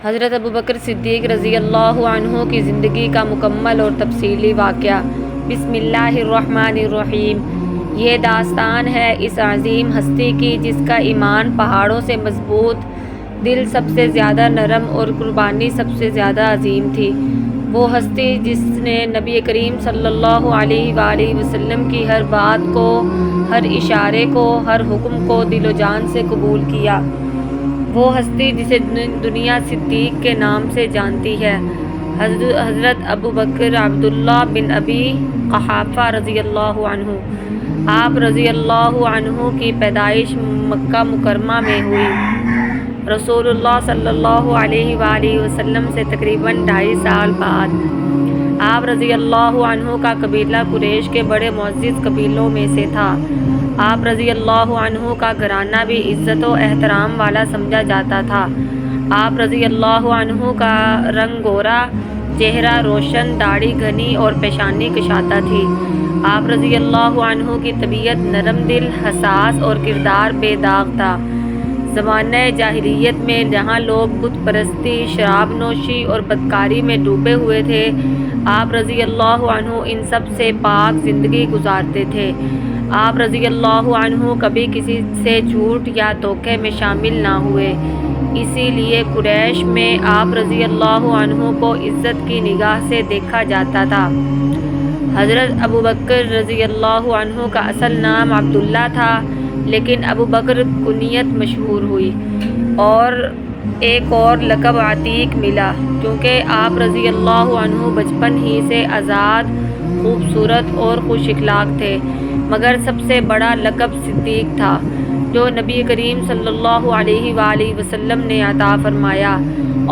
حضرت ابوبکر صدیق رضی اللہ عنہ کی زندگی کا مکمل اور تفصیلی واقعہ۔ بسم اللہ الرحمن الرحیم۔ یہ داستان ہے اس عظیم ہستی کی جس کا ایمان پہاڑوں سے مضبوط، دل سب سے زیادہ نرم اور قربانی سب سے زیادہ عظیم تھی۔ وہ ہستی جس نے نبی کریم صلی اللہ علیہ وآلہ وسلم کی ہر بات کو، ہر اشارے کو، ہر حکم کو دل و جان سے قبول کیا۔ وہ ہستی جسے دنیا صدیق کے نام سے جانتی ہے، حضرت ابوبکر عبداللہ بن ابی قحافہ رضی اللہ عنہ۔ آپ رضی اللہ عنہ کی پیدائش مکہ مکرمہ میں ہوئی۔ رسول اللہ صلی اللہ علیہ وآلہ وسلم سے تقریباً 2.5 سال بعد آپ رضی اللہ عنہ کا قبیلہ قریش کے بڑے معزز قبیلوں میں سے تھا۔ آپ رضی اللہ عنہ کا گھرانہ بھی عزت و احترام والا سمجھا جاتا تھا۔ آپ رضی اللہ عنہ کا رنگ گورا، چہرہ روشن، داڑھی گھنی اور پیشانی کشادہ تھی۔ آپ رضی اللہ عنہ کی طبیعت نرم دل، حساس اور کردار بے داغ تھا۔ زمانہ جاہلیت میں جہاں لوگ بت پرستی، شراب نوشی اور بدکاری میں ڈوبے ہوئے تھے، آپ رضی اللہ عنہ ان سب سے پاک زندگی گزارتے تھے۔ آپ رضی اللہ عنہ کبھی کسی سے جھوٹ یا دھوکے میں شامل نہ ہوئے، اسی لیے قریش میں آپ رضی اللہ عنہ کو عزت کی نگاہ سے دیکھا جاتا تھا۔ حضرت ابوبکر رضی اللہ عنہ کا اصل نام عبداللہ تھا، لیکن ابوبکر کنیت مشہور ہوئی اور ایک اور لقب عتیق ملا، کیونکہ آپ رضی اللہ عنہ بچپن ہی سے آزاد، خوبصورت اور خوش اخلاق تھے۔ مگر سب سے بڑا لقب صدیق تھا، جو نبی کریم صلی اللہ علیہ وآلہ وسلم نے عطا فرمایا،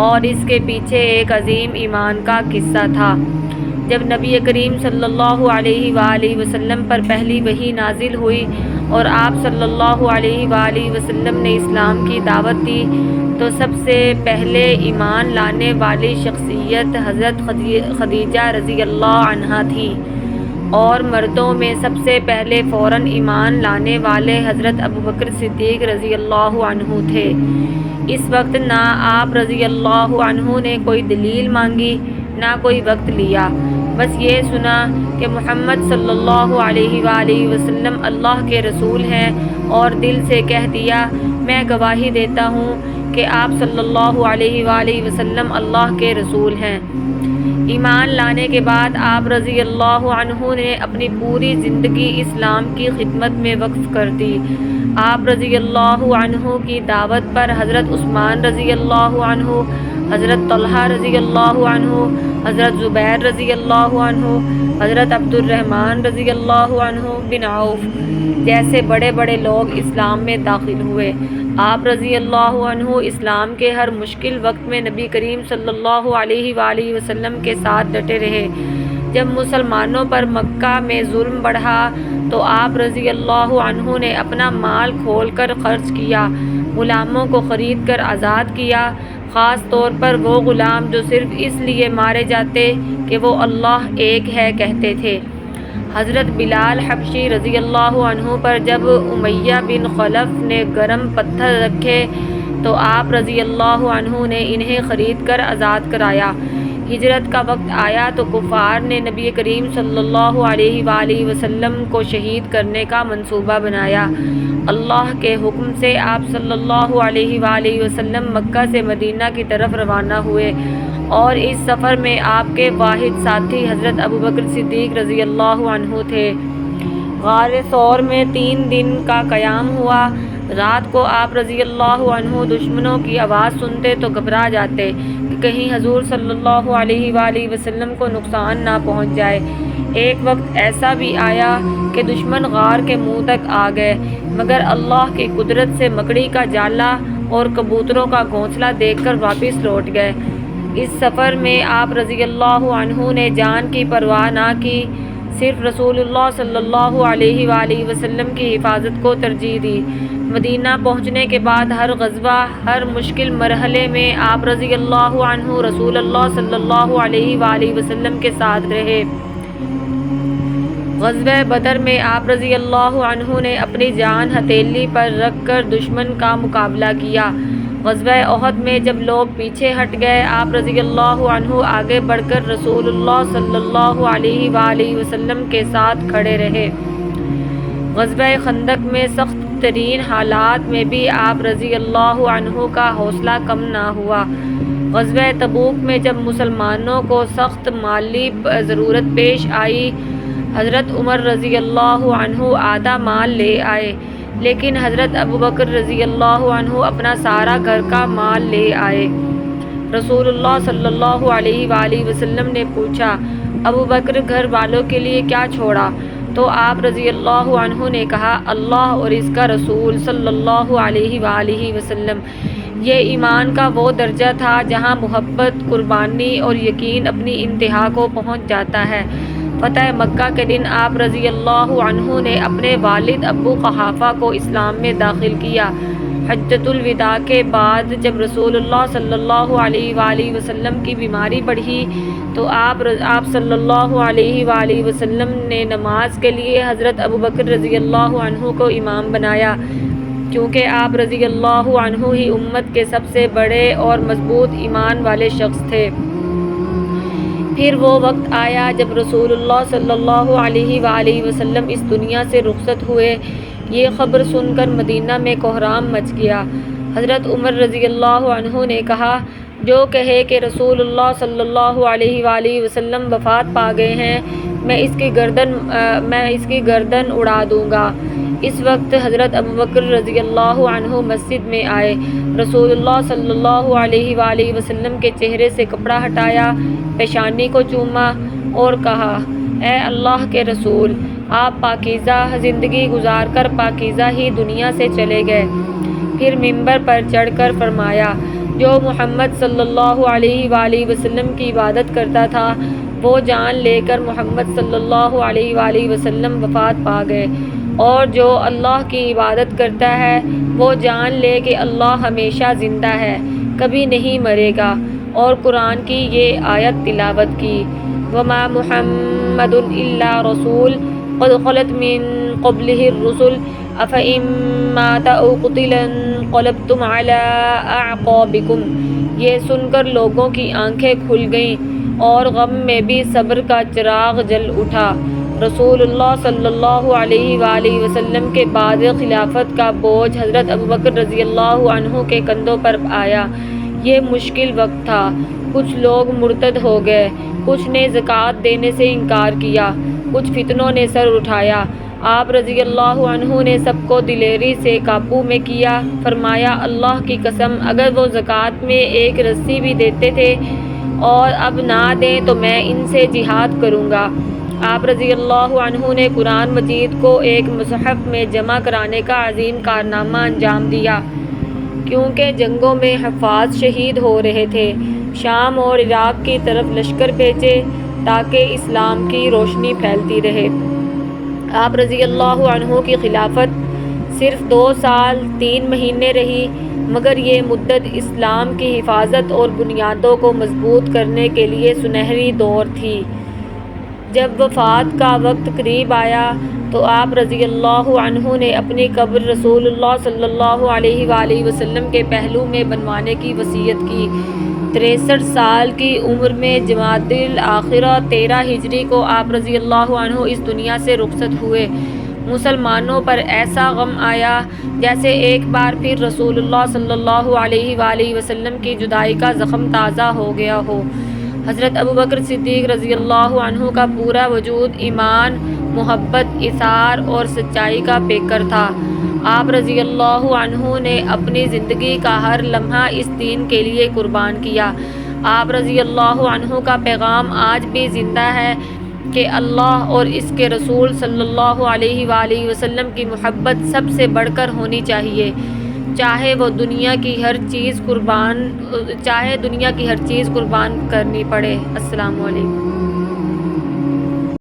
اور اس کے پیچھے ایک عظیم ایمان کا قصہ تھا۔ جب نبی کریم صلی اللہ علیہ وآلہ وسلم پر پہلی وحی نازل ہوئی اور آپ صلی اللہ علیہ وآلہ وسلم نے اسلام کی دعوت دی، تو سب سے پہلے ایمان لانے والی شخصیت حضرت خدیجہ رضی اللہ عنہا تھی، اور مردوں میں سب سے پہلے فوراً ایمان لانے والے حضرت ابوبکر صدیق رضی اللہ عنہ تھے۔ اس وقت نہ آپ رضی اللہ عنہ نے کوئی دلیل مانگی، نہ کوئی وقت لیا، بس یہ سنا کہ محمد صلی اللہ علیہ وآلہ وسلم اللہ کے رسول ہیں، اور دل سے کہہ دیا، میں گواہی دیتا ہوں کہ آپ صلی اللہ علیہ وآلہ وسلم اللہ کے رسول ہیں۔ ایمان لانے کے بعد آپ رضی اللہ عنہ نے اپنی پوری زندگی اسلام کی خدمت میں وقف کر دی۔ آپ رضی اللہ عنہ کی دعوت پر حضرت عثمان رضی اللہ عنہ، حضرت طلحہ رضی اللہ عنہ، حضرت زبیر رضی اللہ عنہ، حضرت عبد الرحمن رضی اللہ عنہ بن عوف جیسے بڑے بڑے لوگ اسلام میں داخل ہوئے۔ آپ رضی اللہ عنہ اسلام کے ہر مشکل وقت میں نبی کریم صلی اللہ علیہ وآلہ وسلم کے ساتھ ڈٹے رہے۔ جب مسلمانوں پر مکہ میں ظلم بڑھا تو آپ رضی اللہ عنہ نے اپنا مال کھول کر خرچ کیا، غلاموں کو خرید کر آزاد کیا، خاص طور پر وہ غلام جو صرف اس لیے مارے جاتے کہ وہ اللہ ایک ہے کہتے تھے۔ حضرت بلال حبشی رضی اللہ عنہ پر جب امیہ بن خلف نے گرم پتھر رکھے تو آپ رضی اللہ عنہ نے انہیں خرید کر آزاد کرایا۔ ہجرت کا وقت آیا تو کفار نے نبی کریم صلی اللہ علیہ وآلہ وسلم کو شہید کرنے کا منصوبہ بنایا۔ اللہ کے حکم سے آپ صلی اللہ علیہ وآلہ وسلم مکہ سے مدینہ کی طرف روانہ ہوئے، اور اس سفر میں آپ کے واحد ساتھی حضرت ابوبکر صدیق رضی اللہ عنہ تھے۔ غار ثور میں 3 دن کا قیام ہوا۔ رات کو آپ رضی اللہ عنہ دشمنوں کی آواز سنتے تو گھبرا جاتے کہ کہیں حضور صلی اللہ علیہ وآلہ وسلم کو نقصان نہ پہنچ جائے۔ ایک وقت ایسا بھی آیا کہ دشمن غار کے منہ تک آ گئے، مگر اللہ کی قدرت سے مکڑی کا جالا اور کبوتروں کا گھونسلہ دیکھ کر واپس لوٹ گئے۔ اس سفر میں آپ رضی اللہ عنہ نے جان کی پرواہ نہ کی، صرف رسول اللہ صلی اللہ علیہ وآلہ وسلم کی حفاظت کو ترجیح دی۔ مدینہ پہنچنے کے بعد ہر غزوہ، ہر مشکل مرحلے میں آپ رضی اللہ عنہ رسول اللہ صلی اللہ علیہ وآلہ وسلم کے ساتھ رہے۔ غزوہ بدر میں آپ رضی اللہ عنہ نے اپنی جان ہتھیلی پر رکھ کر دشمن کا مقابلہ کیا۔ غزوہ احد میں جب لوگ پیچھے ہٹ گئے، آپ رضی اللہ عنہ آگے بڑھ کر رسول اللہ صلی اللہ علیہ وآلہ وسلم کے ساتھ کھڑے رہے۔ غزوہ خندق میں سخت ترین حالات میں بھی آپ رضی اللہ عنہ کا حوصلہ کم نہ ہوا۔ غزوہ تبوک میں جب مسلمانوں کو سخت مالی ضرورت پیش آئی، حضرت عمر رضی اللہ عنہ آدھا مال لے آئے، لیکن حضرت ابوبکر رضی اللہ عنہ اپنا سارا گھر کا مال لے آئے۔ رسول اللہ صلی اللہ علیہ وآلہ وسلم نے پوچھا، ابوبکر گھر والوں کے لیے کیا چھوڑا؟ تو آپ رضی اللہ عنہ نے کہا، اللہ اور اس کا رسول صلی اللہ علیہ وآلہ وسلم۔ یہ ایمان کا وہ درجہ تھا جہاں محبت، قربانی اور یقین اپنی انتہا کو پہنچ جاتا ہے۔ فتح مکہ کے دن آپ رضی اللہ عنہ نے اپنے والد ابو قحافہ کو اسلام میں داخل کیا۔ حجۃ الوداع کے بعد جب رسول اللہ صلی اللہ علیہ وآلہ وسلم کی بیماری بڑھی تو آپ صلی اللہ علیہ وآلہ وسلم نے نماز کے لیے حضرت ابوبکر رضی اللہ عنہ کو امام بنایا، کیونکہ آپ رضی اللہ عنہ ہی امت کے سب سے بڑے اور مضبوط ایمان والے شخص تھے۔ پھر وہ وقت آیا جب رسول اللہ صلی اللہ علیہ وآلہ وسلم اس دنیا سے رخصت ہوئے۔ یہ خبر سن کر مدینہ میں کوہرام مچ گیا۔ حضرت عمر رضی اللہ عنہ نے کہا، جو کہے کہ رسول اللہ صلی اللہ علیہ وآلہ وسلم وفات پا گئے ہیں، میں اس کی گردن اڑا دوں گا۔ اس وقت حضرت ابوبکر رضی اللہ عنہ مسجد میں آئے، رسول اللہ صلی اللہ علیہ وآلہ وسلم کے چہرے سے کپڑا ہٹایا، پیشانی کو چوما اور کہا، اے اللہ کے رسول، آپ پاکیزہ زندگی گزار کر پاکیزہ ہی دنیا سے چلے گئے۔ پھر منبر پر چڑھ کر فرمایا، جو محمد صلی اللہ علیہ وآلہ وسلم کی عبادت کرتا تھا، وہ جان لے کر محمد صلی اللہ علیہ وآلہ وسلم وفات پا گئے، اور جو اللہ کی عبادت کرتا ہے وہ جان لے کہ اللہ ہمیشہ زندہ ہے، کبھی نہیں مرے گا، اور قرآن کی یہ آیت تلاوت کی، وَمَا مُحَمَّدٌ إِلَّا رَسُولٌ قَدْ خَلَتْ مِن قَبْلِهِ الرُّسُلُ أَفَإِن مَّاتَ أَوْ قُتِلَ انقلبتم عَلَىٰ أَعْقَابِكُمْ۔ یہ سن کر لوگوں کی آنکھیں کھل گئیں اور غم میں بھی صبر کا چراغ جل اٹھا۔ رسول اللہ صلی اللہ علیہ وآلہ وسلم کے بعد خلافت کا بوجھ حضرت ابوبکر رضی اللہ عنہ کے کندھوں پر آیا۔ یہ مشکل وقت تھا، کچھ لوگ مرتد ہو گئے، کچھ نے زکوٰۃ دینے سے انکار کیا، کچھ فتنوں نے سر اٹھایا۔ آپ رضی اللہ عنہ نے سب کو دلیری سے قابو میں کیا، فرمایا، اللہ کی قسم اگر وہ زکوٰۃ میں ایک رسی بھی دیتے تھے اور اب نہ دیں تو میں ان سے جہاد کروں گا۔ آپ رضی اللہ عنہ نے قرآن مجید کو ایک مصحف میں جمع کرانے کا عظیم کارنامہ انجام دیا، کیونکہ جنگوں میں حفاظ شہید ہو رہے تھے۔ شام اور عراق کی طرف لشکر بھیجے تاکہ اسلام کی روشنی پھیلتی رہے۔ آپ رضی اللہ عنہ کی خلافت صرف 2 سال 3 مہینے رہی، مگر یہ مدت اسلام کی حفاظت اور بنیادوں کو مضبوط کرنے کے لیے سنہری دور تھی۔ جب وفات کا وقت قریب آیا تو آپ رضی اللہ عنہ نے اپنی قبر رسول اللہ صلی اللہ علیہ وآلہ وسلم کے پہلو میں بنوانے کی وصیت کی۔ 63 سال کی عمر میں جمادی الاخرہ 13 ہجری کو آپ رضی اللہ عنہ اس دنیا سے رخصت ہوئے۔ مسلمانوں پر ایسا غم آیا جیسے ایک بار پھر رسول اللہ صلی اللہ علیہ وآلہ وسلم کی جدائی کا زخم تازہ ہو گیا ہو۔ حضرت ابوبکر صدیق رضی اللہ عنہ کا پورا وجود ایمان، محبت، اثار اور سچائی کا پیکر تھا۔ آپ رضی اللہ عنہ نے اپنی زندگی کا ہر لمحہ اس دین کے لیے قربان کیا۔ آپ رضی اللہ عنہ کا پیغام آج بھی زندہ ہے کہ اللہ اور اس کے رسول صلی اللہ علیہ وآلہ وسلم کی محبت سب سے بڑھ کر ہونی چاہیے، چاہے دنیا کی ہر چیز قربان کرنی پڑے۔ السلام علیکم۔